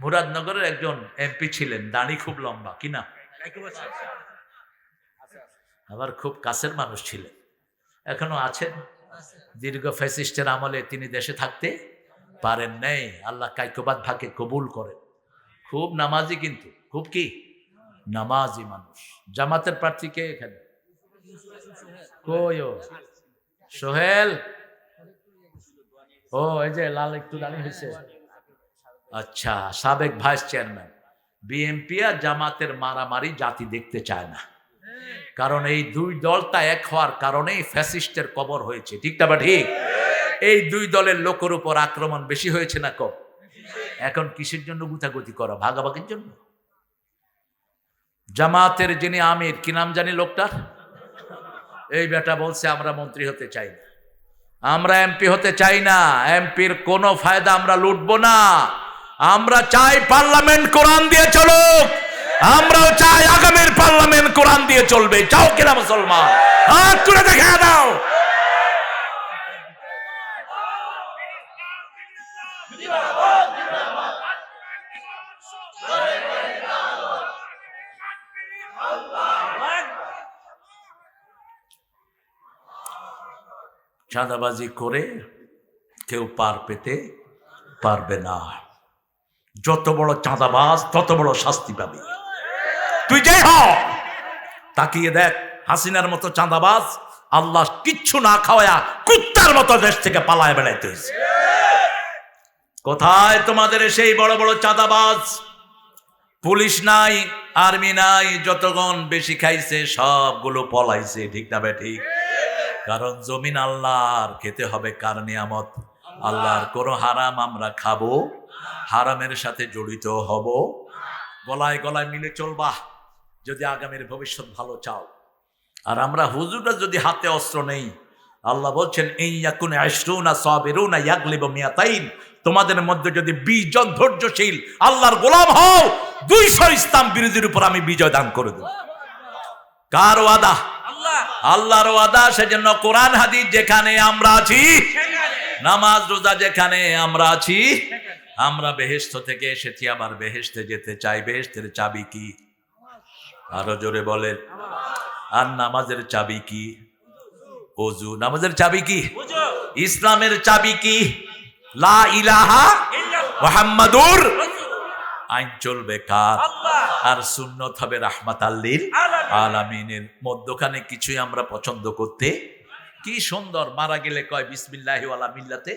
মুরাদনগরের একজন এমপি ছিলেন, দাড়ি খুব লম্বা, কিনা আবার খুব কাছের মানুষ ছিলেন, এখনো আছেন। দীর্ঘ ফ্যাসিস্টের আমলে তিনি দেশে থাকতে পারেন নাই। আল্লাহ কাইকবাদ ভাকে কবুল করেন। খুব নামাজি, কিন্তু খুব কি নামাজি মানুষ। জামাতের প্রার্থী কে এখানে? কই ও সোহেল? ও এই যে লাল একটু দাঁড়িয়ে হয়েছে। আচ্ছা, সাবেক ভাইস চেয়ারম্যান। বিএনপি আর জামাতের মারামারি জাতি দেখতে চায় না, কারণ এই দুই দলটা এক হওয়ার কারণেই ফ্যাসিস্টের কবর হয়েছে। ঠিক না বা ঠিক? এই দুই দলের লোকের উপর আক্রমণ বেশি হয়েছে না কম? এখন কিসের জন্য গুতাগুতি করা? ভাগাভাগির জন্য। জামাতের যিনি আমির, কি নাম জানি লোকটার, এই বেটা বলছে আমরা মন্ত্রী হতে চাই না, আমরা এমপি হতে চাই না, এমপির কোনো ফায়দা আমরা লুটবো না, আমরা চাই পার্লামেন্ট কোরআন দিয়ে চলুক, আমরাও চাই আগামীর পার্লামেন্ট কোরআন দিয়ে চলবে। চাও কিনা মুসলমান? হাত তুলে দেখা দাও। চাঁদাবাজি করে কেউ পার পেতে পারবে না। যত বড় চাঁদাবাজ তত বড় শাস্তি পাবে। তুই যাই হ, তাকিয়ে দেখ হাসিনার মতো চাঁদাবাজ আল্লাহ কিচ্ছু না খাওয়া কুত্তার মতো দেশ থেকে পালায় বেড়াইতে হয়েছে। কোথায় তোমাদের সেই বড় বড় চাঁদাবাজ? পুলিশ নাই, আর্মি নাই, যতক্ষণ বেশি খাইছে সবগুলো পলাইছে। ঠিক না বে ঠিক? কারণ জমিন আল্লাহর, খেতে হবে কার নিয়ামত? আল্লাহর। কোনো হারাম আমরা খাবো, হারামের সাথে জড়িত হব। গলায় গলায় মিলে চলবা যদি আগামীর ভবিষ্যৎ ভালো চাও। আর আমরা হুজুররা যদি হাতে অস্ত্র নেই, আল্লাহ বলছেন এই ইয়াকুন আশরুনা সাবিরুনা ইয়াগলিবু মিয়াতাইন, তোমাদের মধ্যে যদি 20 জন ধৈর্যশীল আল্লাহর গোলাম হও, 200 ইসলাম বিরোধীর উপর আমি বিজয় দান করে দেব। কার ওয়াদা? আল্লাহর ওয়াদা। সেজন্য কোরআন হাদিস যেখানে আমরা আছি, নামাজ রোজা যেখানে আমরা আছি, আমরা বেহেশত থেকে এসেছি, আবার বেহেশতে যেতে চাই। বেহেশতের চাবি কি? আরো জোরে বলেন। আর নামাজের চাবি কি? ওযু। নামাজের চাবি কি? ইসলামের চাবি কি? লা ইলাহা মুহাম্মাদুর। আইন চলবে কার? আর সুন্নত হবে রাহমাতাল লিল আলামিনের। মধ্যখানে কিছুই আমরা পছন্দ করতে। কি সুন্দর, মারা গেলে কয় বিসমিল্লাহি ওয়ালা মিল্লাতে।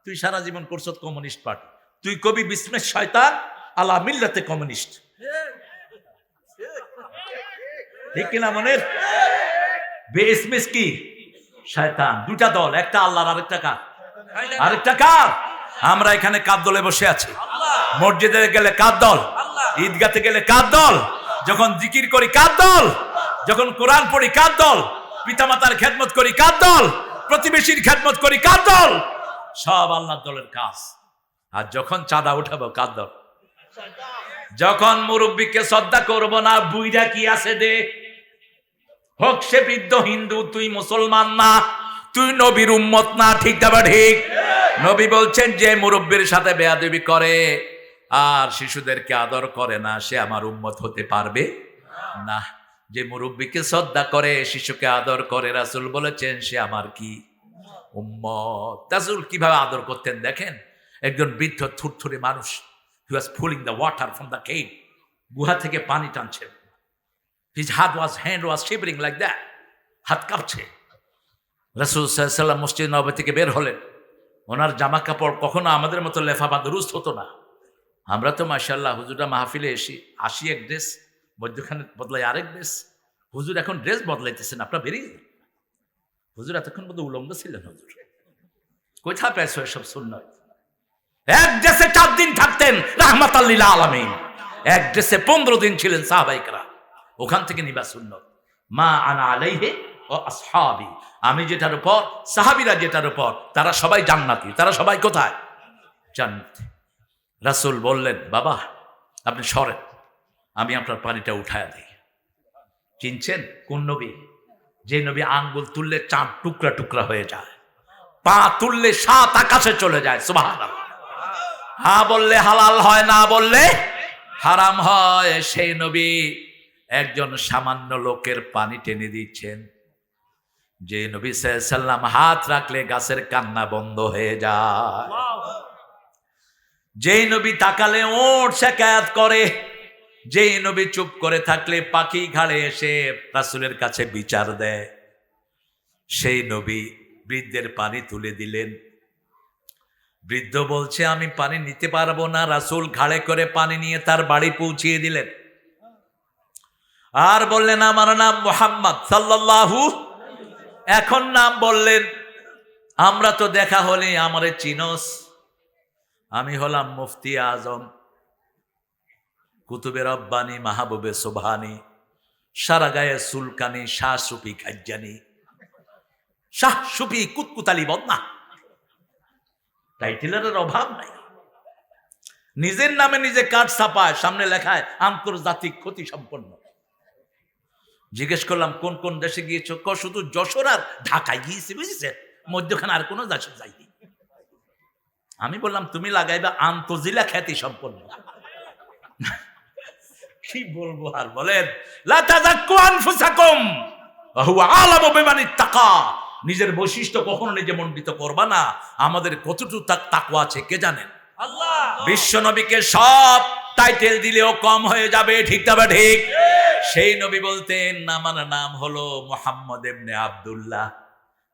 তুই সারা জীবন করছ কমিউনিস্ট পার্টি, তুই কবি বিসমিল্লাহ শয়তান আলা মিল্লাতে কমিউনিস্ট। ঠিক কিনা মনের? বেসমিস কি? শয়তান। দুটা দল, একটা আল্লাহর আরেকটা কার? আরেকটা কার? আমরা এখানে কার দলে বসে আছি? মসজিদে গেলে কার দল? ঈদগাতে গেলে কার দল? যখন জিকির করি কার দল? যখন কোরআন পড়ি কার দল? পিতামাতার খেদমত করি কার দল? প্রতিবেশীর খেদমত করি কার দল? সব আল্লাহর দলের কাজ। আর যখন চাঁদা উঠাবো কার দল? যখন মুরব্বীকে শ্রদ্ধা করবো না, বুইরা কি আছে দে, হোক সে বৃদ্ধ হিন্দু, তুই মুসলমান না, তুই নবীর উম্মত না। ঠিক না বা ঠিক? নবী বলছেন যে মুরব্বীর সাথে বেয়াদবি করে আর শিশুদেরকে আদর করে না, সে আমার উম্মত হতে পারবে না। যে মুরব্বীকে শ্রদ্ধা করে, শিশুকে আদর করে, রাসূল বলেছেন সে আমার কি? উম্মত। রাসূল কিভাবে আদর করতেন দেখেন। একজন বৃদ্ধ থুরথুরে মানুষ, he was pulling the water from the cave, গুহা থেকে পানি টানছেন। his hand was shivering like that, হাত কাঁপছে। রাসূল সাল্লাল্লাহু আলাইহি ওয়াসাল্লাম মসজিদ নববী থেকে বের হলেন। ওনার জামা কাপড় কখনো আমাদের মতো লেফাফা দুরুস্ত হতো না। আমরা তো মাশাআল্লাহ হুজুররা মাহফিলে আসি এক ড্রেস, মধ্যখানে বদলাই আরেক ড্রেস। হুজুর এখন ড্রেস বদলাইতেছেন, আপনারা বেরিয়ে যান। হুজুর এতক্ষণ বোধহয় উলঙ্গ ছিলেন। হুজুর কোথায় পেয়েছো এসব সুন্নাত? এক ড্রেসে 4 দিন থাকতেন রাহমাতাল লিল আলামিন, এক ড্রেসে 15 দিন ছিলেন সাহাবায়ে কেরাম। ওখান থেকে নিবা সুন্নাত। মা আনা আলাইহি ও আসহাবি, আমি যেটার উপর, সাহাবীরা যেটার উপর, তারা সবাই জান্নাতি। তারা সবাই কোথায়? জান্নাতে। রাসূল বললেন, বাবা আপনি সরেন, আমি আপনার পানিটা উঠায়া দিই। চিনছেন কোন নবী? যে নবী আঙ্গুল তুললে চাঁদ টুকরা টুকরা হয়ে যায়, পা তুললে 7 আকাশে চলে যায়। সুবহানাল্লাহ। হ্যাঁ বললে হালাল হয়, না বললে হারাম হয়। সেই নবী একজন সামান্য লোকের পানি টেনে দিচ্ছেন, যে নবী সাল্লাল্লাহু আলাইহি ওয়াসাল্লাম হাত রাখলে গাছের কান্না বন্ধ হয়ে যায়, যেই নবী তাকালে ওট শিকায়াত করে, যেই নবী চুপ করে থাকলে পাখি ঘাড়ে এসে রাসূলের কাছে বিচার দেয়, সেই নবী বৃদ্ধের পানি তুলে দিলেন। বৃদ্ধ বলছে আমি পানি নিতে পারবো না। রাসূল ঘাড়ে করে পানি নিয়ে তার বাড়ি পৌঁছিয়ে দিলেন, আর বললেন আমার নাম মুহাম্মদ সাল্লাল্লাহু। এখন নাম বললেন, আমরা তো দেখা হলে আমারে চিনস, আমি হলাম মুফতি আজম, কুতুবে রব্বানি, মাহবুবে সুবহানি, সারা গায়ে সুলকানি, শাহ সুফি খাজ্জানি, শাহ সুফি কুতকুতালি বদনা। টাইটেলের অভাব নাই, নিজের নামে নিজে কার্ড ছাপায়, সামনে লেখায় আন্তর্জাতিক ক্ষতি সম্পন্ন। জিজ্ঞেস করলাম কোন কোন দেশে গিয়েছো? শুধু যশোর আর ঢাকায় গিয়েছি, বুঝেছে, মধ্যখানে আর কোনো দেশে যাইনি। আমি বললাম তুমি লাগাইবা আন্তজেলা খ্যাতি সম্পন্ন। কি বলবো আর, বলেন লা তাযাক্কু আনফুসাকুম ওয়া হুয়া আ'লামু বিমানিত তাকা। নিজের বৈশিষ্ট্য কখনো নিজে মণ্ডিত করবা না। আমাদের কতটুকু তাকওয়া আছে কে জানেন? আল্লাহ। বিশ্ব নবীকে সব টাইটেল দিলেও কম হয়ে যাবে, ঠিক না ঠিক? সেই নবী বলতেন আমার নাম হলো মুহাম্মদ ইবনে আব্দুল্লাহ,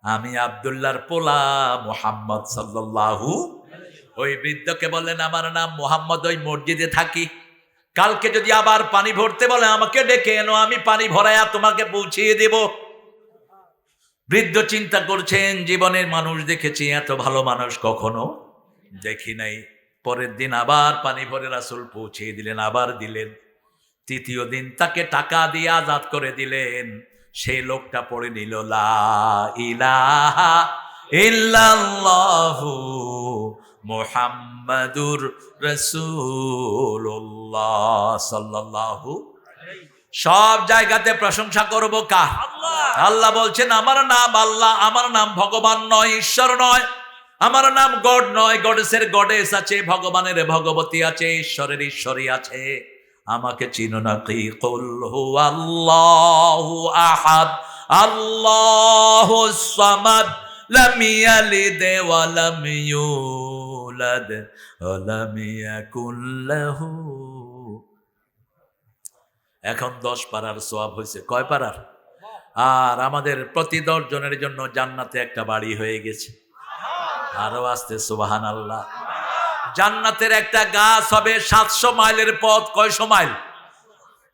আমি আব্দুল্লাহর পোলা মুহাম্মদ সাল্লাল্লাহু। ওই বৃদ্ধকে বললেন আমার নাম মুহাম্মদ, ওই মসজিদে থাকি, কালকে যদি আবার পানি ভরতে বলে আমাকে ডেকে এনো, আমি পানি ভরায়া তোমাকে পৌঁছিয়ে দেব। বৃদ্ধ চিন্তা করছেন জীবনের মানুষ দেখেছি, এত ভালো মানুষ কখনো দেখি নাই। পরের দিন আবার পানি ভরে রাসূল পৌঁছিয়ে দিলেন, আবার দিলেন। তৃতীয় দিন তাকে টাকা দিয়ে আজাদ করে দিলেন। সেই লোকটা পড়ে নিল লা ইলাহা ইল্লাল্লাহু মুহাম্মাদুর রাসূলুল্লাহ সাল্লাল্লাহু। সব জায়গাতে প্রশংসা করব কার? আল্লাহ। আল্লাহ বলছেন আমার নাম আল্লাহ, আমার নাম ভগবান নয়, ঈশ্বর নয়, আমার নাম গড নয়। গডেসের গডেস আছে, ভগবানের ভগবতী আছে, ঈশ্বরের ঈশ্বরী আছে। আমাকে চিনো না কি? কুল হুয়াল্লাহু আহাদ আল্লাহুস সামাদ লাম ইয়ালিদ ওয়া লাম ইউলাদ ওয়া লাম ইয়াকুল লাহু। এখন 10 পারার সওয়াব হয়েছে। কয় পারার? আর আমাদের প্রতি 10 জনের জন্য জান্নাতে একটা বাড়ি হয়ে গেছে। আরো আসতে সুবহানাল্লাহ। জান্নাতের একটা গাছ হবে 700 মাইলের পথ। কয়শো মাইল?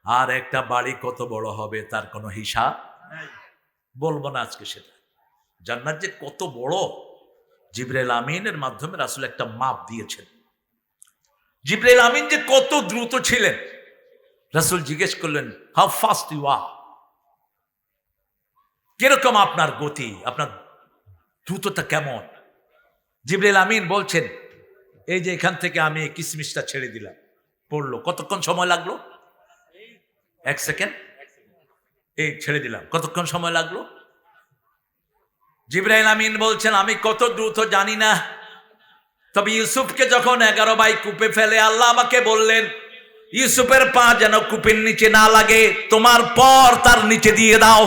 আর একটা বাড়ি কত বড় হবে তার কোনো হিসাব বলবো না আজকে সেটা। জান্নাত যে কত বড়, জিবরাইল আমিনের মাধ্যমে রাসূল একটা মাপ দিয়েছেন। জিবরাইল আমিন যে কত দ্রুত ছিলেন, রাসূল জিজ্ঞেস করলেন হাউ ফাস্ট ইউ আর, কিরকম আপনার গতি, আপনার দ্রুততা কেমন? জিবরাইল আমিন বলছেন এই যে এখান থেকে আমি কিসমিসটা ছেড়ে দিলাম, পড়লো, কতক্ষণ সময় লাগলো? 1 সেকেন্ড। এই ছেড়ে দিলাম, কতক্ষণ সময় লাগলো? জিবরাইল আমিন বলছেন আমি কত দ্রুত জানি না, তবে ইউসুফকে যখন 11 ভাই কূপে ফেলে আল্লাহ আমাকে বললেন ইউসুফের পা যেন কূপের নিচে না লাগে, তোমার পর তার নিচে দিয়ে দাও।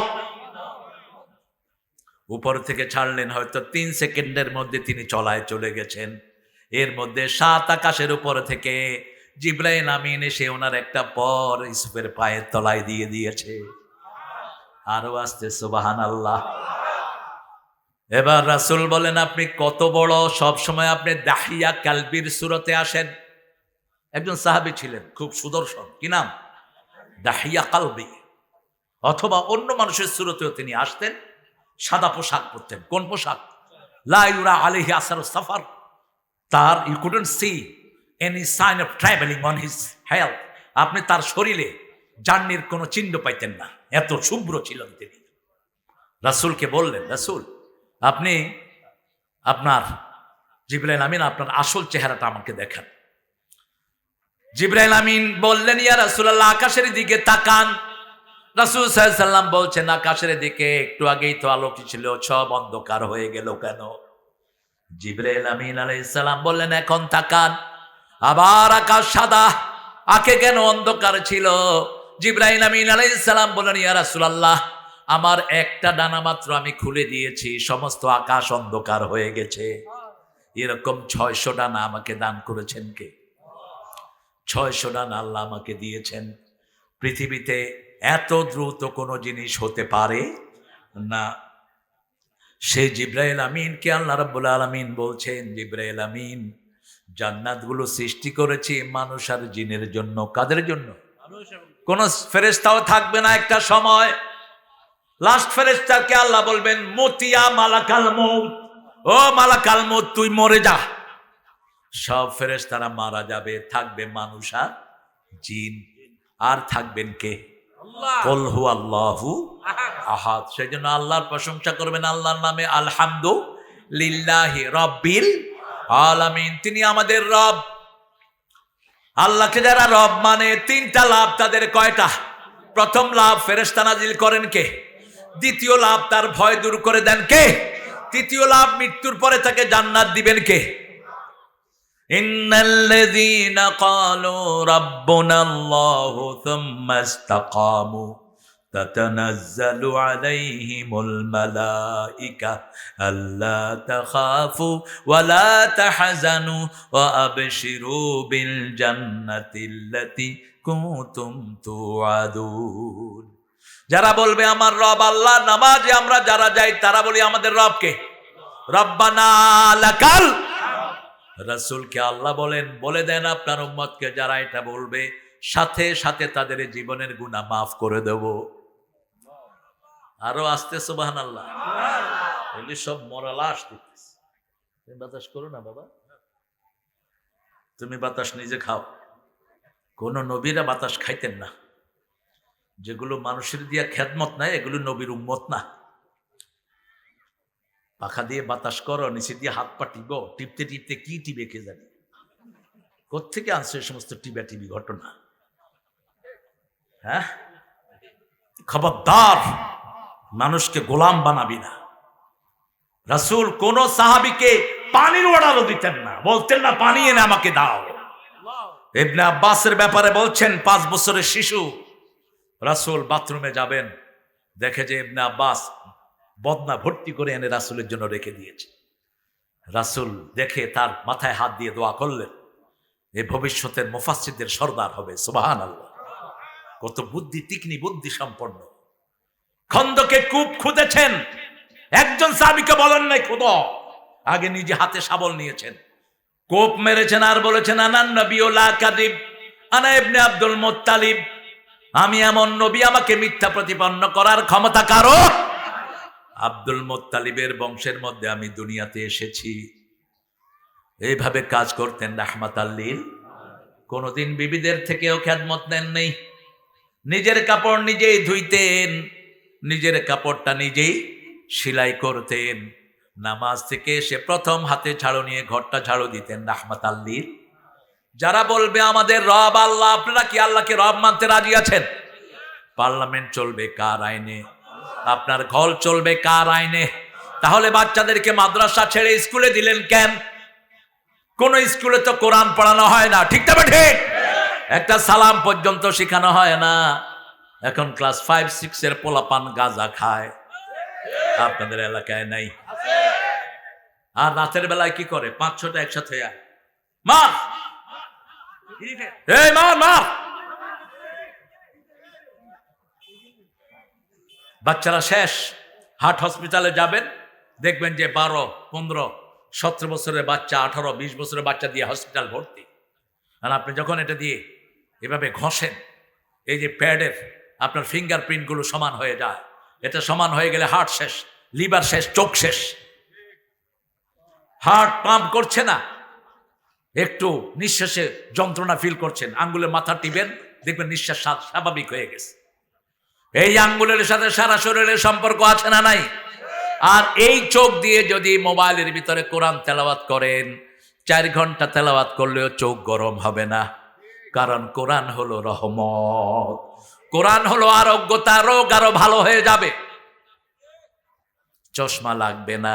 উপর থেকে ছাড়লেন, হয়তো 3 সেকেন্ডের মধ্যে তিনি চলায় চলে গেছেন। এর মধ্যে 7 আকাশের উপর থেকে জিবরাইল আমিন এসে ওনার একটা পর ইউসুফের পায়ের তলায় দিয়ে দিয়েছে। আরো আসতে সুবহানাল্লাহ। এবার রাসূল বলেন আপনি কত বড়, সব সময় আপনি দাহিয়া কালবির সুরতে আসেন। একজন সাহাবী ছিলেন খুব সুদর্শন, কি নাম? দাহিয়া কালবি। অথবা অন্য মানুষের সুরতেও তিনি আসতেন, সাদা পোশাক পরতেন। কোন পোশাক? লা ইউরা আলাইহি আসারুস সাফার। তার you couldn't see any sign of travelling on his health. আপনি তার শরীরে জার্নির কোনো চিহ্ন পাইতেন না, এত শুভ্র ছিলেন তিনি। রাসূলকে বললেন রাসূল আপনি আপনার জিবরাইল আমিন আপনার আসল চেহারাটা আমাকে দেখান। জিবরাইল আমিন বললেন ইয়া রাসূলুল্লাহ আকাশের দিকে তাকান। রাসূল সাল্লাল্লাহু আলাইহি সাল্লাম বলছেন আকাশের দিকে, একটু আগেই তো আলো ছিল, সব অন্ধকার হয়ে গেল কেন? জিবরাইল আমিন আলাইহিস সালাম বললেন এখন তাকান। আবার আকাশ সাদা, আগে কেন অন্ধকার ছিল? জিবরাইল আমিন আলাইহিস সালাম বলেন, ইয়া রাসূলুল্লাহ, আমার একটা ডানা মাত্র আমি খুলে দিয়েছি, সমস্ত আকাশ অন্ধকার হয়ে গেছে। এরকম 600 ডানা আমাকে দান করেছেন কে? 600 ডানা আল্লাহ আমাকে দিয়েছেন। পৃথিবীতে এত দ্রুত কোনো জিনিস হতে পারে না। সেই জিবরাইল আমিনকে আল্লাহ রাব্বুল আলামিন বলছেন, জিবরাইল আমিন, জান্নাতগুলো সৃষ্টি করেছি মানুষ আর জিনের জন্য। কাদের জন্য? কোন ফেরেশতাও থাকবে না একটা সময়। লাস্ট ফেরেশতাকে আল্লাহ বলবেন, মুতিয়া মালাকাল মউত, ও মালাকাল মউত তুই মরে যা। সব ফেরেশতারা মারা যাবে, থাকবে মানুষ আর জিন। আর থাকবেন কে? কুল হুয়াল্লাহু আহাদ। সেজন্য আল্লাহর প্রশংসা করবেন, আল্লাহর নামে আলহামদুলিল্লাহি রাব্বিল আলামিন। তিনি আমাদের রব। আল্লাহকে যারা রব মানে, তিনটা লাভ তাদের। কয়টা? প্রথম লাভ, ফেরেশতা নাজিল করেন কে? দ্বিতীয় লাভ, তার ভয় দূর করে দেন কে? তৃতীয় লাভ, মৃত্যুর পরে তাকে জান্নাত দিবেন কে? ইন্নাল্লাযীনা ক্বালু রাব্বুনাল্লাহু থুম্মা ইসতাকামু তাতানাজ্জালু আলাইহিমুল মালাইকা আল্লা তাখাফু ওয়া লা তাহজানু ওয়া আবশিরু বিল জান্নাতিল্লাতী কুনতুম তুআদুন। যারা বলবে আমার রব আল্লাহ, নামাজে আমরা যারা যাই তারা বলি আমাদের রবকে, রব্বানা লাকাল। রাসূলকে আল্লাহ বলেন, বলে দেন আপনার উম্মতকে যারা এটা বলবে, সাথে সাথে তাদের জীবনের গুনাহ মাফ করে দেব। আরো আস্তে সুবহানাল্লাহ। এগুলি সব মরা লাশ দিতেছে। তুমি বাতাস করো না বাবা, তুমি বাতাস নিজে খাও। কোন নবীরা বাতাস খাইতেন না। যেগুলো মানুষের দিয়া খেদমত নাই, এগুলো নবীর উম্মত না। পাখা দিয়ে বাতাস করো, নিচে দিয়ে হাত পা টিপো, টিপতে টিপতে কি টিপে কে জানি, কোত্থেকে আনছে এই সমস্ত টিপা টিপি ঘটনা? হ্যাঁ, খবরদার, মানুষকে গোলাম বানাবি না। রাসূল কোন সাহাবীকে পানির অর্ডারও দিতেন না, বলতেন না পানি এনে আমাকে দাও। ইবনে আব্বাসের ব্যাপারে বলছেন, 5 বছরের শিশু, রাসূল বাথরুমে যাবেন, দেখে যে ইবনে আব্বাস বদনা ভর্তি করে এনে রাসূলের জন্য রেখে দিয়েছে। রাসূল দেখে তার মাথায় হাত দিয়ে দোয়া করলেন, এ ভবিষ্যতের মুফাসসিরদের সরদার হবে। সুবহানাল্লাহ। কত বুদ্ধি, তীক্ষ্ণ বুদ্ধি সম্পন্ন। খন্দকে কূপ খুঁদেছেন, একজন সাহাবীকে বলেন নাই খোদা, আগে নিজে হাতে শাবল নিয়েছেন, কোপ মেরেছেন আর বলেছেন, আনান নবী লা কাযিব আনা ইবনে আব্দুল মুত্তালিব, আমি এমন নবী, আমাকে মিথ্যা প্রতিপন্ন করার ক্ষমতা কারো। আব্দুল মুত্তালিবের বংশের মধ্যে আমি দুনিয়াতে এসেছি। এইভাবে কাজ করতেন রাহমাতাল লিল। কোনদিন বিবিদের থেকেও খেদমত নেন নেই। নিজের কাপড় নিজেই ধুইতেন, নিজের কাপড়টা নিজেই সেলাই করতেন। নামাজ থেকে এসে প্রথম হাতে ঝাড়ু নিয়ে ঘরটা ঝাড়ু দিতেন রাহমাতাল লিল। যারা বলবে আমাদের রব আল্লাহ, আপনারা কি আল্লাহকে রব মানতে রাজি আছেন? পার্লামেন্ট চলবে কার আইনে? আপনার ঘর চলবে কার আইনে? তাহলে বাচ্চাদেরকে মাদ্রাসা ছেড়ে স্কুলে দিলেন কেন? কোন স্কুলে তো কোরআন পড়ানো হয় না, ঠিক না ঠিক? একটা সালাম পর্যন্ত শেখানো হয় না। এখন ক্লাস 5-6 এর পোলাপান গাঁজা খায়, আপনাদের এলাকায় নাই? আর রাতের বেলায় কি করে? 5-6টা একসাথে মার, এই মার মার। বাচ্চারা শেষ। হার্ট হসপিটালে যাবেন, দেখবেন যে 12, 15, 17 বছরের বাচ্চা, 18, 20 বছরের বাচ্চা দিয়ে হসপিটাল ভর্তি। আর আপনি যখন এটা দিয়ে এভাবে ঘষেন, এই যে প্যাডের আপনার ফিঙ্গারপ্রিন্টগুলো সমান হয়ে যায়। এটা সমান হয়ে গেলে হার্ট শেষ, লিভার শেষ, চোখ শেষ। হার্ট পাম্প করছে না, একটু নিঃশ্বাসে যন্ত্রণা ফিল করছেন, আঙ্গুলের মাথা টিপেন, দেখবেন নিঃশ্বাস স্বাভাবিক হয়ে গেছে। এই আঙ্গুলের সাথে সারা শরীরের সম্পর্ক আছে না নাই? আর এই চোখ দিয়ে যদি মোবাইলের ভিতরে কোরআন তেলাওয়াত করেন, 4 ঘন্টা তেলাওয়াত করলেও চোখ গরম হবে না। কারণ কোরআন হলো রহমত, কোরআন হলো আরোগ্যতা, রোগ আরো ভালো হয়ে যাবে। চশমা লাগবে না।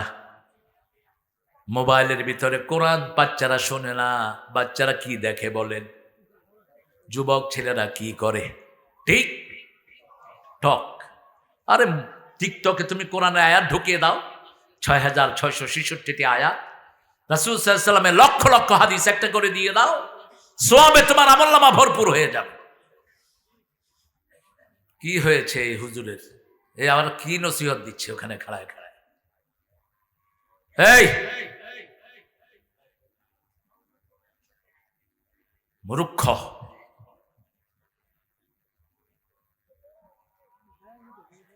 মোবাইলের ভিতরে কোরআন বাচ্চারা শোনে না, বাচ্চারা কি দেখে বলেন? যুবক ছেলেরা কি করে? ঠিক টক। আরে টিকটকে তুমি কোরআনের আয়াত ঢুকিয়ে দাও, 6666টি আয়াত, রাসূল সাল্লাল্লাহু আলাইহি ওয়াসাল্লামের লক্ষ লক্ষ হাদিস একটা করে দিয়ে দাও, সওয়াবে তোমার আমলনামা ভরপুর হয়ে যাবে। কি হয়েছে এই হুজুরের? এই আবার কি নসিহত দিচ্ছে ওখানে খাড়ায় খাড়ায়? এই মূর্খ,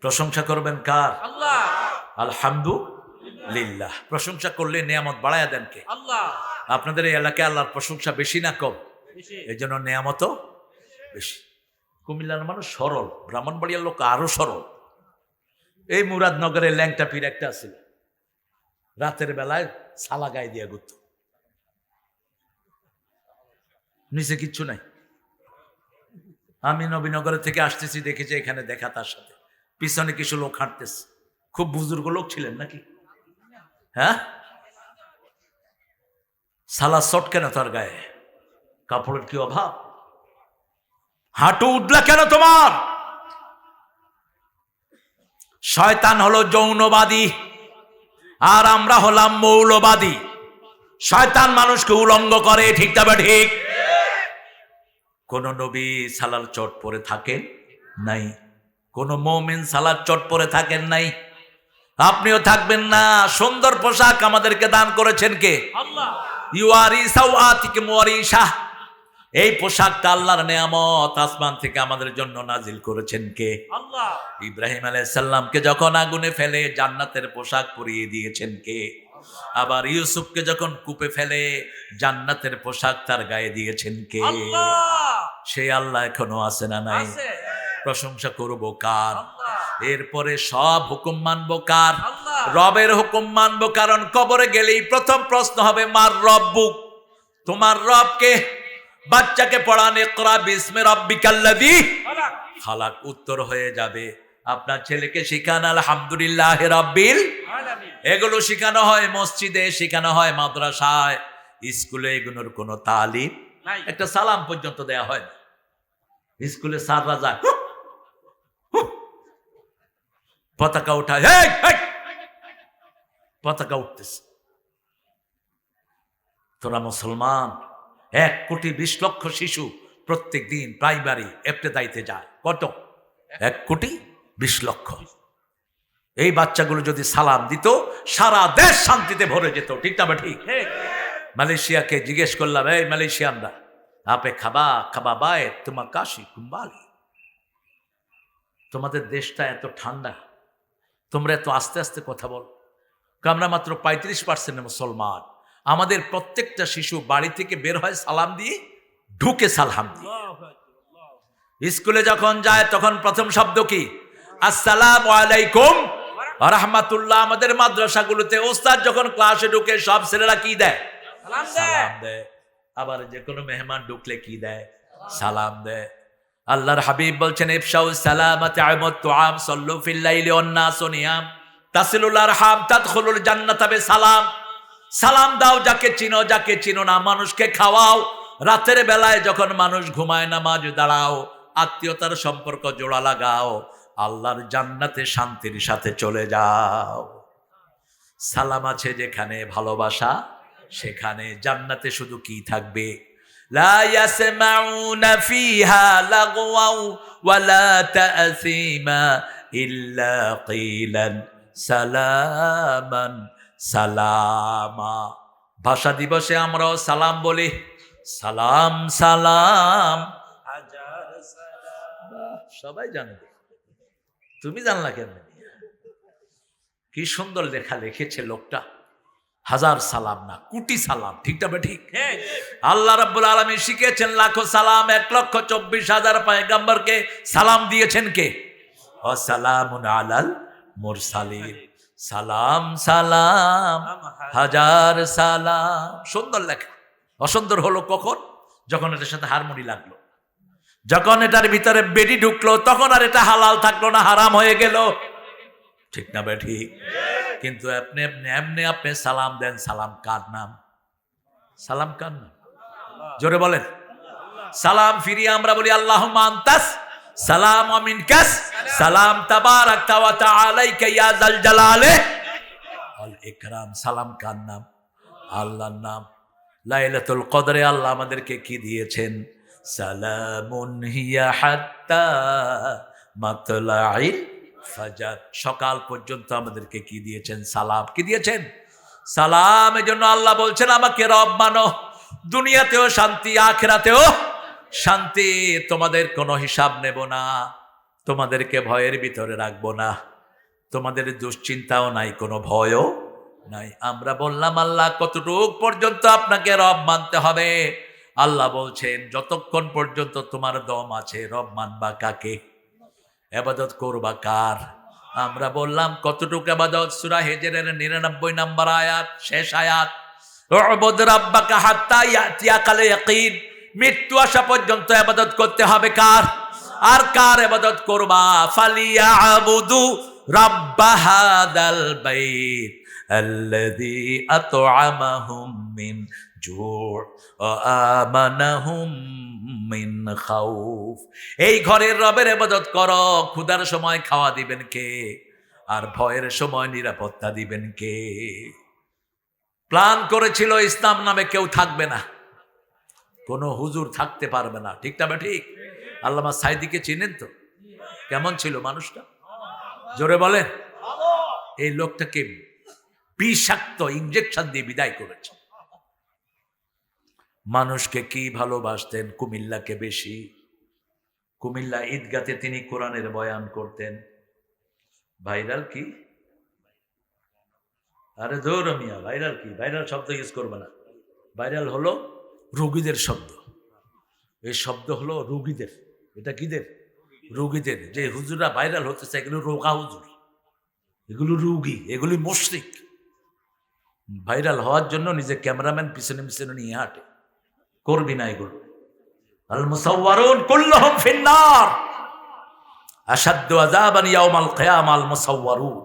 প্রশংসা করবেন কার? আল্লাহ। আলহামদুলিল্লাহ। প্রশংসা করলে নিয়ামত বাড়ায়া দেন কে? আল্লাহ। আপনাদের এই এলাকায় আল্লাহর প্রশংসা বেশি না কম? বেশি। এই জন্য নিয়ামতও বেশি। কুমিল্লার মানুষ সরল, ব্রাহ্মণবাড়িয়ার লোক আরো সরল। এই মুরাদনগরের ল্যাংটা পীর একটা আছিল, রাতের বেলায় সালা গায়ে দিয়া ঘুরত, নিচে কিচ্ছু নাই। আমি নবীনগরের থেকে আসতেছি, দেখেছি এখানে দেখা, তার সাথে পিছনে কিছু লোক হাঁটতেছে। খুব বুজুর্গ লোক ছিলেন নাকি? হ্যাঁ, সালা শট কেন তার গায়ে? কাপড়ের কি অভাব? হাঁটু উঠলা কেন তোমার? শয়তান হলো যৌনবাদী আর আমরা হলাম মৌলবাদী। শয়তান মানুষকে উলঙ্গ করে, ঠিক তবে ঠিক। কোন নবী সালার চট পরে থাকেন নাই, কোন মুমিন সালার চট পরে থাকেন নাই, আপনিও থাকবেন না। সুন্দর পোশাক আমাদেরকে দান করেছেন কে? আল্লাহ। ইউয়ারি সাওয়াতিকে মুয়ারিশা, এই পোশাকটা আল্লাহর নেয়ামত, আসমান থেকে আমাদের জন্য নাজিল করেছেন কে? আল্লাহ। ইব্রাহিম আলাইহিস সালামকে যখন আগুনে ফেলে জান্নাতের পোশাক পরিয়ে দিয়েছেন কে? আবার ইউসুফকে যখন কূপে ফেলে জান্নাতের পোশাক তার গায়ে দিয়েছেন কে? আল্লাহ। সেই আল্লাহ এখনো আছে না নাই? আছে। প্রশংসা করব কার? আল্লাহ। এরপরে সব হুকুম মানবো কার? আল্লাহ। রবের হুকুম মানবো, কারণ কবরে গেলেই প্রথম প্রশ্ন হবে মার রব্বুক, তোমার রবকে। বাচ্চাকে পড়ান ইকরা বিসমি রাব্বিকাল্লাযী খালাক, উত্তর হয়ে যাবে। আপনার ছেলেকে শিখান আলহামদুলিল্লাহ রাব্বিল আলামিন। এগুলো শেখানো হয় মসজিদে, শেখানো হয় মাদ্রাসায়, স্কুলে এগুলোর কোনো তালিম নাই। একটা সালাম পর্যন্ত দেয়া হয় না। স্কুলে স্যাররা যায় পতাকা উঠায়, হেই হেই, পতাকা উঠতেছে। তোরা মুসলমান, 1,20,00,000 শিশু প্রত্যেক দিন প্রাইমারি এবতেদাইতে যায়। কত? 1,20,00,000। এই বাচ্চাগুলো যদি সালাম দিত, সারা দেশ শান্তিতে ভরে যেত, ঠিক না ঠিক? মালয়েশিয়াকে জিজ্ঞেস করলাম, এই মালয়েশিয়ানরা, আপে খাবা খাবা বায়ে তোমার কাশি কুম্বালি, তোমাদের দেশটা এত ঠান্ডা, তোমরা এত আস্তে আস্তে কথা বল। আমরা মাত্র 35% মুসলমান, আমাদের প্রত্যেকটা শিশু বাড়ি থেকে বের হয় সালাম দিয়ে, ঢুকে সালাম দিয়ে। স্কুলে যখন যায় তখন প্রথম শব্দ কি? আসসালামু আলাইকুম ওয়া রাহমাতুল্লাহ। আমাদের মাদ্রাসাগুলোতে ওস্তাদ যখন ক্লাসে ঢুকে সব ছেলেরা কি দেয়? সালাম দেয়। আবার যে কোনো মেহমান ঢুকলে কি দেয়? সালাম দেয়। আল্লাহর হাবিব বলছেন, ইফশাউ সালামাতি আ'মাত তুআম সাল্লু ফিল লাইলি ওয়ান নাসু নিয়াম তাসিলুল আরহাম তাদখুলুল জান্নাতা বিসালাম। সালাম দাও যাকে চিনো, যাকে চিনো না মানুষকে খাওয়াও। রাতের বেলায় যখন মানুষ ঘুমায় নামাজ দাঁড়াও, আত্মীয়তার সম্পর্ক জোড়া লাগাও, আল্লাহর জান্নাতে শান্তির সাথে চলে যাও। সালাম আছে যেখানে, ভালোবাসা সেখানে। জান্নাতে শুধু কি থাকবে? লা ইয়াসমাউনা ফিহা লাগওয়াও ওয়ালা তা'সীমা ইল্লা কিলান সালামান সালামা। ভাষা দিবসে আমরাও সালাম বলি, সালাম সালাম। সবাই জানবে, তুমি জানলা কেন? কি সুন্দর লেখা লিখেছে লোকটা, হাজার সালাম না কোটি সালাম, ঠিক না ঠিক? আল্লাহ রাব্বুল আলামিন শিখিয়েছেন লাখো সালাম, 1,24,000 পয়গম্বরকে সালাম দিয়েছেন কে? ওয়া সালামুন আলাল মুরসালিন। সালাম সালাম হাজার সালাম। সুন্দর লেখা। অসুন্দর হলো কখন? যখন এটার সাথে হারমোনি লাগলো, যখন এটার ভিতরে বেডি ঢুকলো, তখন আর এটা হালাল থাকলো না, হারাম হয়ে গেল, ঠিক না ঠিক? কিন্তু আপনি আপনি এমনি আপনি সালাম দেন, সালাম কার নাম? সালাম কার নাম? জোরে বলেন। সালাম ফিরিয়ে আমরা বলি আল্লাহুম্মা আনতাস সালাম ওয়া মিনকাস সালাম তাবারাকতা ওয়া তাআলাইকা ইয়া যাল জালালি ওয়াল ইকরাম। সালাম কার নাম? আল্লাহর নাম। লাইলাতুল কদরে আল্লাহ আমাদেরকে কি দিয়েছেন? সালামুন হিয়া হাত্তা মাতলাইল ফাজর। সকাল পর্যন্ত আমাদেরকে কি দিয়েছেন? সালাম। কি দিয়েছেন? সালাম। এজন্য আল্লাহ বলছেন আমাকে রব মানো, দুনিয়াতেও শান্তি, আখিরাতেও শান্তি। তোমাদের কোনো হিসাব নেব না, তোমাদেরকে ভয়ের ভিতরে রাখবো না, তোমাদের দুশ্চিন্তাও নাই, কোনো ভয়ও নাই। আমরা বললাম আল্লাহ কতটুক পর্যন্ত আপনাকে রব মানতে হবে? আল্লাহ বলছেন যতক্ষণ পর্যন্ত তোমার দম আছে রব মানবা কাকে? ইবাদত করবা কার? আমরা বললাম কতটুকু ইবাদত? সূরা হিজরের 99 নম্বর আয়াত, শেষ আয়াত, উবুদ রাব্বাকা হাত্তা ইয়াতিয়াকাল ইয়াকিন। মৃত্যু আসা পর্যন্ত ইবাদত করতে হবে কার? আর কার ইবাদত করবা? ফালিয়াবুদু রাব্ব হাদাল বাইত আল্লাযী আত'আমাহুম মিন জু' ওয়া আমানাহুম মিন খাউফ। এই ঘরের রবের ইবাদত করো। ক্ষুধার সময় খাওয়া দিবেন কে? আর ভয়ের সময় নিরাপত্তা দিবেন কে? প্ল্যান করেছিল ইসলাম নামে কেউ থাকবে না, কোনো হুজুর থাকতে পারবে না। ঠিক না ঠিক? আল্লামা সাইদিকে চিনেন তো? কেমন ছিল মানুষটা? জোরে বলেন। এই লোকটাকে বিষাক্ত ইনজেকশন দিয়ে বিদায় করেছে। মানুষকে কি ভালোবাসতেন? কুমিল্লাকে বেশি। কুমিল্লা ঈদগাতে তিনি কোরআনের বয়ান করতেন। ভাইরাল কি? আরে ধরো মিয়া, ভাইরাল কি? ভাইরাল শব্দ ইউজ করবে না। ভাইরাল হলো রোগীদের শব্দ। এই শব্দ হলো রোগীদের। এটা কিদের? রোগীদের। যে হুজুররা ভাইরাল হতেছে এগুলো রোগা হুজুর, এগুলো রোগী, এগুলি মুশরিক। ভাইরাল হওয়ার জন্য নিজে ক্যামেরাম্যান পিছনে পিছনে নিয়ে হাঁটে। করবি না এগুলো। আল মুসাওয়ারুন কুল্লুহুম ফিন্নার আশাদ্দু আযাবান ইয়াউমাল কিয়ামা আল মুসাওয়ারুন।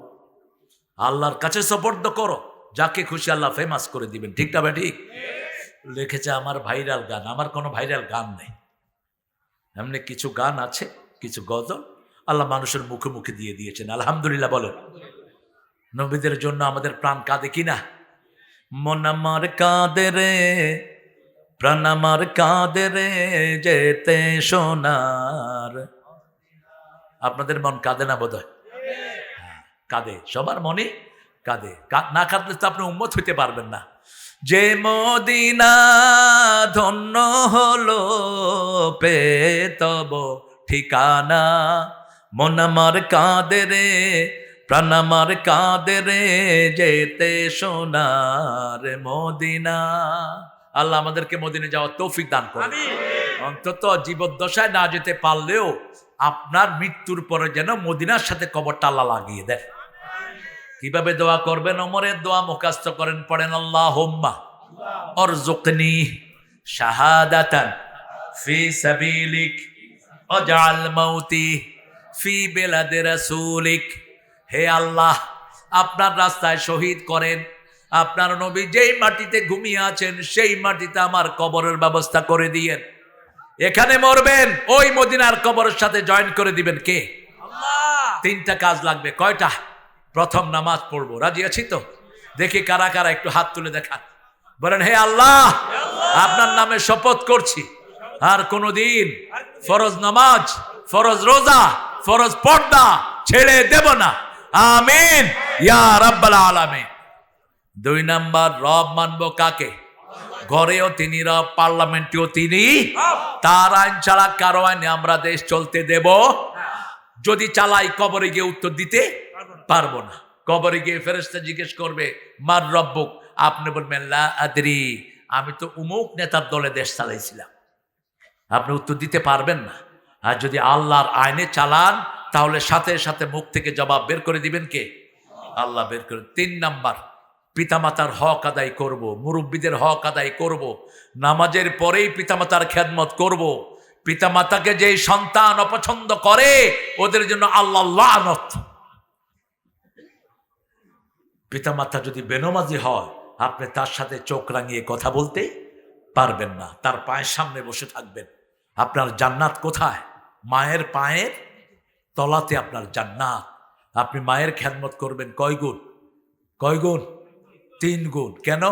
আল্লাহর কাছে সুপর্দ করো, যাকে খুশি আল্লাহ ফেমাস করে দিবেন। ঠিক না ঠিক? লিখেছে আমার ভাইরাল গান। আমার কোনো ভাইরাল গান নেই। এমনি কিছু গান আছে, কিছু গজল আল্লাহ মানুষের মুখে মুখে দিয়ে দিয়েছেন। আলহামদুলিল্লাহ বলেন। নবীদের জন্য আমাদের প্রাণ কাঁদে কিনা? মন আমার কাঁদে রে, প্রাণ আমার কাঁদে রে, যেতে সোনার। আপনাদের মন কাঁদে না বোধ হয়? কাঁদে, সবার মনে কাঁদে। না কাঁদলে তো আপনি উম্মত হইতে পারবেন না। যে মদিনা ধন্য হলো পেয়ে তব ঠিকানা, মন আমার কাঁদে রে, প্রাণ আমার কাঁদে রে, যেতে সোনার মদিনা। আল্লাহ আমাদেরকে মদিনে যাওয়ার তৌফিক দান করুন। অন্তত জীবদ্দশায় না যেতে পারলেও আপনার মৃত্যুর পরে যেন মদিনার সাথে কবরটা আল্লাহ লাগিয়ে দেয়। কিভাবে দোয়া করবেন? ওমরের দোয়া মুখস্থ করেন, পড়েন আল্লাহুম্মা আরযুকনি শাহাদাতান ফি সাবিলিক ওয়াজআল মাউতি ফি বিলাদি রাসূলিক। হে আল্লাহ, আপনার রাস্তায় শহীদ করেন। আপনার নবী যেই মাটিতে ঘুমিয়ে আছেন সেই মাটিতে আমার কবরের ব্যবস্থা করে দিয়েন। এখানে মরবেন, ওই মদিনার কবরের সাথে জয়েন করে দিবেন কে? আল্লাহ। তিনটা কাজ লাগবে। কয়টা? প্রথম, নামাজ পড়বো। রাজি আছি তো? দেখি কারা কারা একটু হাত তুলে দেখান। বলেন হে আল্লাহ, আপনার নামে শপথ করছি আর কোনদিন ফরজ নামাজ, ফরজ রোজা, ফরজ পর্দা ছেড়ে দেব না। আমিন ইয়া রাব্বাল আলামিন। 2 নাম্বার, রব মানবো কাকে? ঘরেও তিনি রব, পার্লামেন্টেও তিনি। তার আইন ছাড়া কারো আইনে আমরা দেশ চলতে দেব। যদি চালাই কবরে গিয়ে উত্তর দিতে পারবো না। কবরে গিয়ে ফেরেশতা জিজ্ঞেস করবে মার রব্বুক, আপনি বলবেন লা আদরি, আমি তো উমুক নেতার দলে দেশ চালাইছিলাম। আপনি উত্তর দিতে পারবেন না। আর যদি আল্লাহর আইনে চালান তাহলে সাথে সাথে মুখ থেকে জবাব বের করে দিবেন কে? আল্লাহ বের করে। 3 নাম্বার, পিতামাতার হক আদায় করব, মুরব্বীদের হক আদায় করব, নামাজের পরেই পিতামাতার খেদমত করব। পিতামাতাকে যেই সন্তান অপছন্দ করে ওদের জন্য আল্লাহ লানত। পিতামাতা যদি বেনমাজি হয়, আপনি তার সাথে চোখ রাঙিয়ে কথা বলতে পারবেন না, তার পায়ের সামনে বসে থাকবেন। আপনার জান্নাত কোথায়? মায়ের পায়ের তলাতে আপনার জান্নাত। আপনি মায়ের খেদমত করবেন কয় গুণ? কয় গুণ? 3 গুণ। কেন?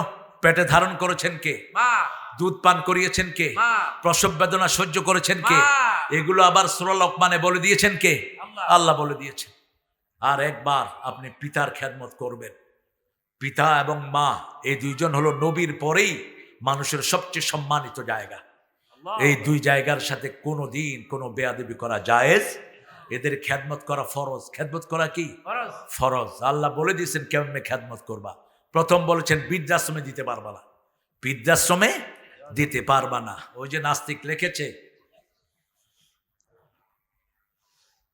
পেটে ধারণ করেছেন কে? মা। দুধ পান করিয়েছেন কে? মা। প্রসব বেদনা সহ্য করেছেন কে? মা। এগুলো আবার সূরা লোকমানে বলে দিয়েছেন কে? আল্লাহ। আল্লাহ বলে দিয়েছেন। আর একবার আপনি পিতার খেদমত করবেন। পিতা এবং মা এই দুইজন হলো নবীর পরেই মানুষের সবচেয়ে সম্মানিত জায়গা। এই 2 জায়গার সাথে কোনো দিন কোনো বেয়াদবি করা জায়েজ। এদের খেদমত করা ফরজ। খেদমত করা কি ফরজ? আল্লাহ বলে দিয়েছেন কেমনে খেদমত করবা। প্রথম বলেছেন বৃদ্ধাশ্রমে দিতে পারবা না, বৃদ্ধাশ্রমে দিতে পারবা না। ওই যে নাস্তিক লিখেছে,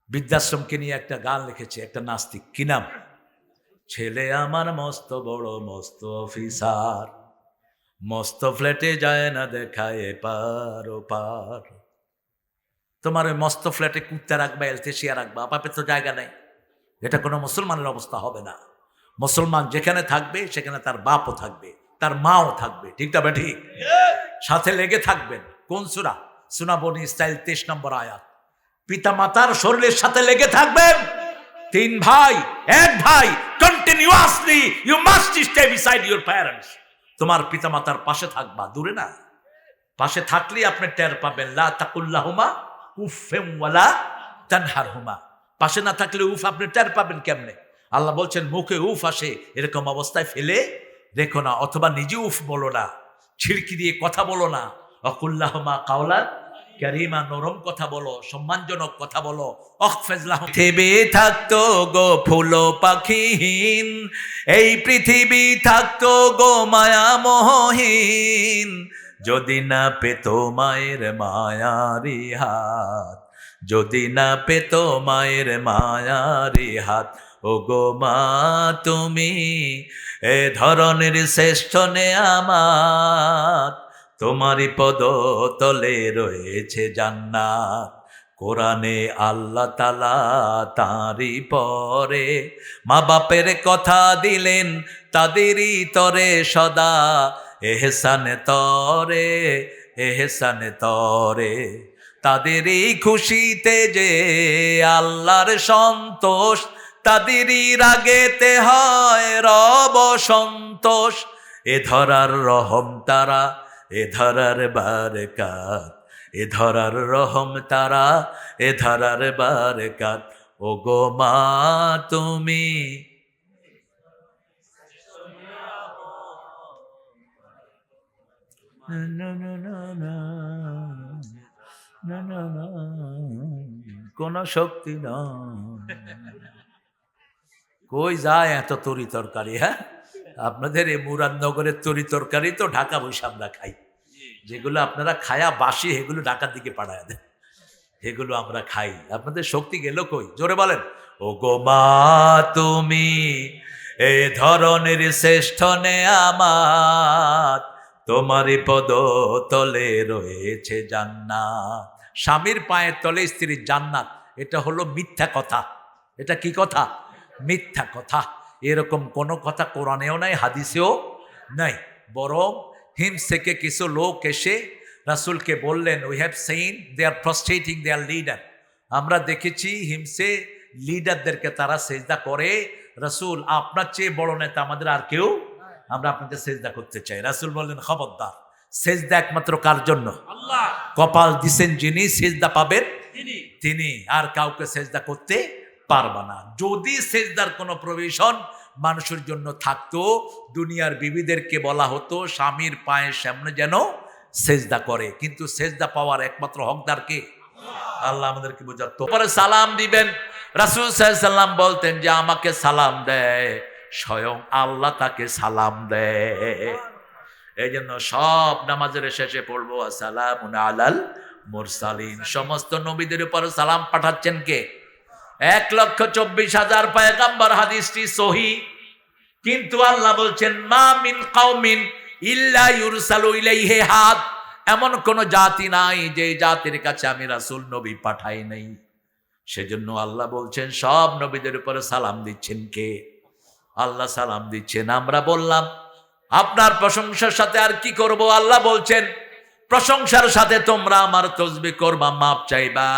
বৃদ্ধাশ্রমকে নিয়ে একটা গান লিখেছে একটা নাস্তিক। কি নাম? ছেলে আমার মস্ত বড় মস্ত অফিসার, মস্ত ফ্ল্যাটে যায় না দেখায় এপার ওপার। তোমার ওই মস্ত ফ্ল্যাটে কুত্তা রাখবা, এলতেশিয়া রাখবা, বাপের তো জায়গা নেই। এটা কোনো মুসলমানের অবস্থা হবে না। মুসলমান যেখানে থাকবে সেখানে তার বাপও থাকবে, তার মাও থাকবে। ঠিক না ঠিক? সাথে লেগে থাকবেন। কোন সূরা? সূরা বনী ইসরাইল 23 নম্বর আয়াত। পিতা মাতার শরীরের সাথে লেগে থাকবেন। 3 ভাই, 1 ভাই, continuously you must stay beside your parents. তোমার পিতা মাতার পাশে থাকবা, দূরে না। পাশে থাকলেই আপনি টের পাবেন। লা তাকুল্লাহুমা উফফিন ওয়ালা তানহারহুমা। পাশে না থাকলে উফ আপনি টের পাবেন কেমনে? আল্লাহ বলছেন মুখে উফ আসে এরকম অবস্থায় ফেলে রেখো না, অথবা নিজে উফ বলো না, ছিড়কি দিয়ে কথা বলো না। অকুল্লাহুমা কাওলান কারীমা, নরম কথা বলো, সম্মানজনক কথা বলো। অখফিজলাহুম। পৃথিবী থাকতো গো ফুলো পাখিহীন, এই পৃথিবী থাকতো গো মায়া মোহহীন, যদি না পেত মায়ের মায়ারি হাত, যদি না পেত মায়ের মায়ারি হাত। ও গো মা তুমি এ ধরনের শ্রেষ্ঠ নেয়ামত, তোমারই পদ তলে রয়েছে জান্নাত। কোরআনে আল্লাহ তাআলা তাঁরই পরে মা বাপের কথা দিলেন, তাদেরই তরে সদা এহসানে তরে, এহসানে তরে। তাদেরই খুশিতে যে আল্লাহর সন্তোষ, তাদেরই রাগেতে হয় রব সন্তোষ। এ ধরার রহম তারা, এ ধরার বারকাত, এ ধরার রহম তারা, এ ধরার বারকাত। ও গো মা তুমি কোন শক্তি না। কই যায় এত তরি তরকারি? হ্যাঁ, আপনাদের এই মুরাদনগরের তরি তরকারি তো ঢাকা বসে আমরা খাই। যেগুলো আপনারা খায়া বাসি এগুলো ঢাকার দিকে পাঠায় দেন, এগুলো আমরা খাই। আপনাদের শক্তি গেল কই? জোরে বলেন। ও গো মা তুমি এ ধরনের শ্রেষ্ঠ নেয়ামত, তোমারই পদ তলে রয়েছে জান্নাত। স্বামীর পায়ের তলে স্ত্রীর জান্নাত, এটা হলো মিথ্যা কথা। এটা কি কথা? মিথ্যা কথা। এরকম কোনো কথা কোরআনেও নাই, হাদিসেও নাই। বরং হিমস থেকে কিছু লোক এসে রাসূলকে বললেন, we have seen they are prostrating their leader. আমরা দেখেছি হিমসে লিডারদেরকে তারা সেজদা করে। রাসূল আপনার চেয়ে বড় নেতা আমাদের আর কেউ, আমরা আপনাকে সেজদা করতে চাই। রাসূল বললেন খবরদার, সেজদা একমাত্র কার জন্য? আল্লাহ। কপাল দিছেন যিনি, সেজদা পাবেন তিনি। তিনি, আর কাউকে সেজদা করতে পারবা না। যদি সেজদার কোনো প্রভিশন মানুষের জন্য থাকতো, দুনিয়ার বিবিদেরকে বলা হতো স্বামীর পায়ের সামনে যেন সেজদা করে। কিন্তু সেজদা পাওয়ার একমাত্র হকদার কে? আল্লাহ আমাদেরকে বোঝাতো। পরে সালাম দিবেন, রাসূল সাল্লাল্লাহু আলাইহি ওয়াসাল্লাম বলতেন যে আমাকে সালাম দেয় স্বয়ং আল্লাহ তাকে সালাম দেয়। এই জন্য সব নামাজের শেষে পড়বো আসসালামু আলাল মুরসালিন। সমস্ত নবীদের উপর সালাম পাঠাচ্ছেন কে? 1,24,000 পয়গম্বর। হাদিসটি সহিহ। কিন্তু আল্লাহ বলছেন মা মিন কওমিন ইল্লা ইউরসালু ইলাইহি হাদ, এমন কোন জাতি নাই যে জাতির কাছে আমি রাসূল নবী পাঠাই নাই। সেজন্য আল্লাহ বলছেন সব নবীদের উপরে সালাম দিচ্ছেন কে? আল্লাহ সালাম দিচ্ছেন। আমরা বললাম আপনার প্রশংসার সাথে আর কি করব? আল্লাহ বলছেন প্রশংসার সাথে তোমরা আমার তসবিহ করবা, মাপ চাইবা।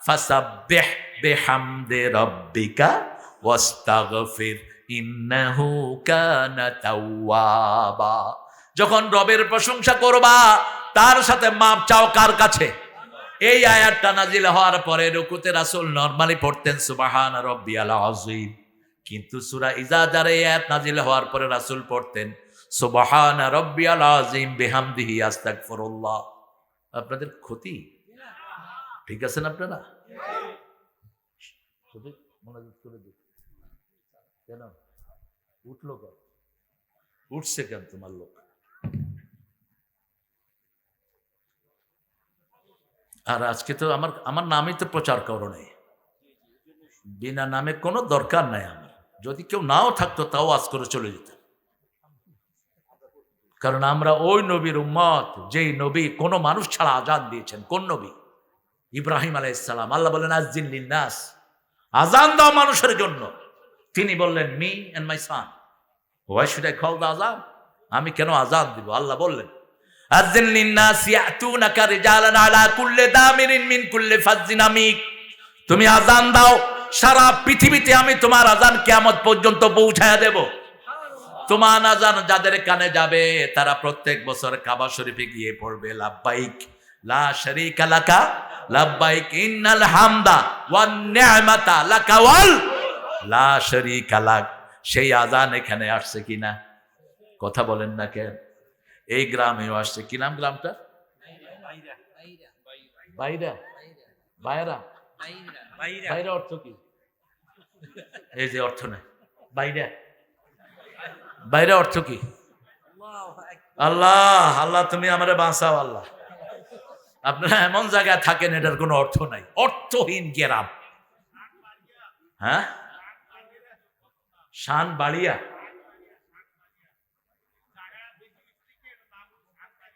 ফাসাব্বিহ বিহামদি রাব্বিকা ওয়াস্তাগফির ইন্নাহু কানা তাওয়াবা। যখন রবের প্রশংসা করবা তার সাথে মাপ চাও কার কাছে? এই আয়াতটা নাজিল হওয়ার পরে রুকুতে রাসূল নরমালি পড়তেন সুবহান রাব্বিয়াল আযীম, কিন্তু সূরা ইজাজার এই আয়াত নাজিল হওয়ার পরে রাসূল পড়তেন সুবহান রাব্বিয়াল আযীম বিহামদিহি আস্তাগফিরুল্লাহ। আপনাদের ক্ষতি ঠিক আছেন আপনারা? মনোযোগ করে দিন। কেন উঠলো? কেন উঠছে? কেন তোমার লোক? আর আজকে তো আমার নামই তো প্রচার করো নাই, বিনা নামে কোনো দরকার নাই আমার। যদি কেউ নাও থাকতো তাও আজ করে চলে যেত, কারণ আমরা ওই নবীর উম্মত যেই নবী কোনো মানুষ ছাড়া আজান দিয়েছেন। কোন নবী? ইব্রাহিম আলাইহিস সালাম। আল্লাহ বলেন আযজিন লিন্নাস, আজান দাও মানুষের জন্য। তিনি বললেন me and my son, why should I call the azan? আমি কেন আজান দিব? আল্লাহ বললেন আযজিন লিন্নাস ইয়াতুনাকা রিজালান আলা কুল্লি দামিরিন মিন কুল্লি ফাজ্জিন আমিক। তুমি আজান দাও, সারা পৃথিবীতে আমি তোমার আজান কিয়ামত পর্যন্ত পৌঁছায়া দেব। তোমার আজান যাদের কানে যাবে তারা প্রত্যেক বছর কাবা শরীফে গিয়ে পড়বে লাব্বাইক লা শারীকা লাকা লাব্বাইক ইন্নাল হামদা ওয়ান নি'মাতা লাকা ওয়াল লা শারীকা লাক। সেই আজান এখানে আসছে কিনা? কথা বলেন না কেন? এই গ্রামেও আসছে। কি নাম গ্রামটা? বাইরা। বাইরা বাইরা অর্থ কি? এই যে অর্থ নাই বাইরা। বাইরে অর্থ কি? আল্লাহ আল্লাহ তুমি আমারে বাঁচাও আল্লাহ। আপনারা এমন জায়গায় থাকেন এটার কোনো অর্থ নাই, অর্থহীন গ্রাম। হ্যাঁ, শান বাড়িয়া।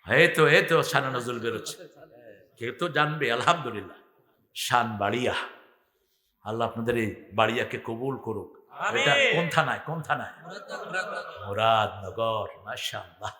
এই তো শানে নজরুল বেরোচ্ছে, কেউ তো জানবে। আলহামদুলিল্লাহ, শান বাড়িয়া। আল্লাহ আপনাদের এই বাড়িয়াকে কবুল করুক। এটা কোন থানায়? মুরাদনগর। মাশাআল্লাহ।